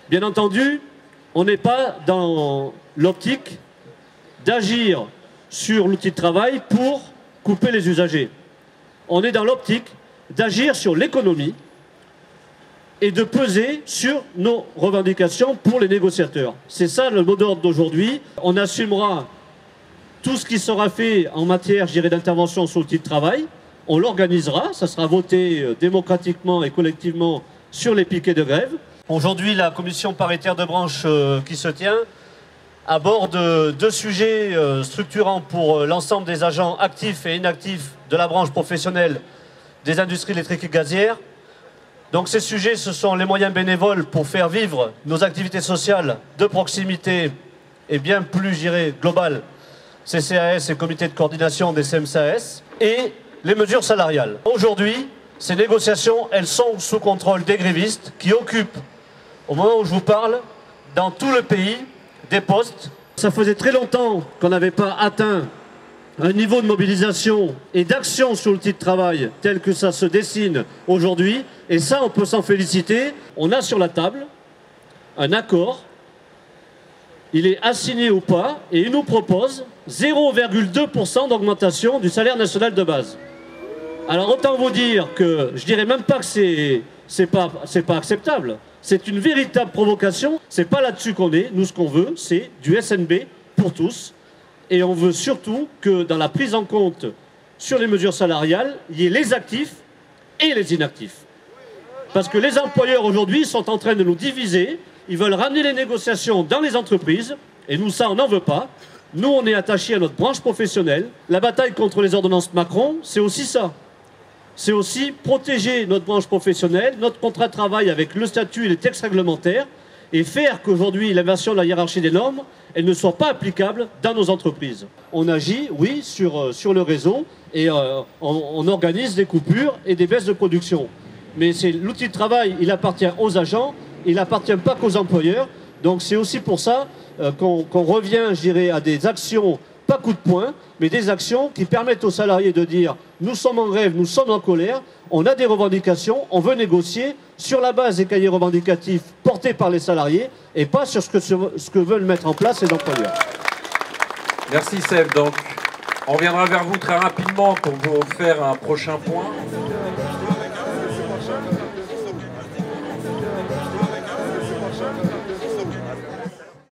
Bien entendu, on n'est pas dans l'optique d'agir sur l'outil de travail pour couper les usagers. On est dans l'optique d'agir sur l'économie et de peser sur nos revendications pour les négociateurs. C'est ça le mot d'ordre d'aujourd'hui. On assumera tout ce qui sera fait en matière, je dirais, d'intervention sur l'outil de travail. On l'organisera, ça sera voté démocratiquement et collectivement sur les piquets de grève. Aujourd'hui, la commission paritaire de branche qui se tient aborde deux sujets structurants pour l'ensemble des agents actifs et inactifs de la branche professionnelle des industries électriques et gazières. Donc ces sujets, ce sont les moyens bénévoles pour faire vivre nos activités sociales de proximité et bien plus, je dirais, globales, CCAS et comité de coordination des CMCAS, et les mesures salariales. Aujourd'hui, ces négociations, elles sont sous contrôle des grévistes qui occupent, au moment où je vous parle, dans tout le pays, des postes. Ça faisait très longtemps qu'on n'avait pas atteint un niveau de mobilisation et d'action sur l'outil de travail tel que ça se dessine aujourd'hui. Et ça, on peut s'en féliciter. On a sur la table un accord. Il est assigné ou pas et il nous propose 0,2% d'augmentation du salaire national de base. Alors autant vous dire que je dirais même pas que c'est pas acceptable. C'est une véritable provocation. C'est pas là-dessus qu'on est. Nous, ce qu'on veut, c'est du SNB pour tous. Et on veut surtout que dans la prise en compte sur les mesures salariales, il y ait les actifs et les inactifs. Parce que les employeurs aujourd'hui sont en train de nous diviser. Ils veulent ramener les négociations dans les entreprises. Et nous, ça, on n'en veut pas. Nous, on est attachés à notre branche professionnelle. La bataille contre les ordonnances Macron, c'est aussi ça. C'est aussi protéger notre branche professionnelle, notre contrat de travail avec le statut et les textes réglementaires, et faire qu'aujourd'hui, l'inversion de la hiérarchie des normes, elle ne soit pas applicable dans nos entreprises. On agit, oui, sur le réseau, et on organise des coupures et des baisses de production. Mais l'outil de travail, il appartient aux agents, il n'appartient pas qu'aux employeurs. Donc c'est aussi pour ça qu'on revient, je dirais, à des actions, pas coup de poing, mais des actions qui permettent aux salariés de dire « nous sommes en grève, nous sommes en colère, on a des revendications, on veut négocier sur la base des cahiers revendicatifs portés par les salariés et pas sur ce que veulent mettre en place les employeurs. » Merci Seb. Donc, on reviendra vers vous très rapidement pour vous faire un prochain point.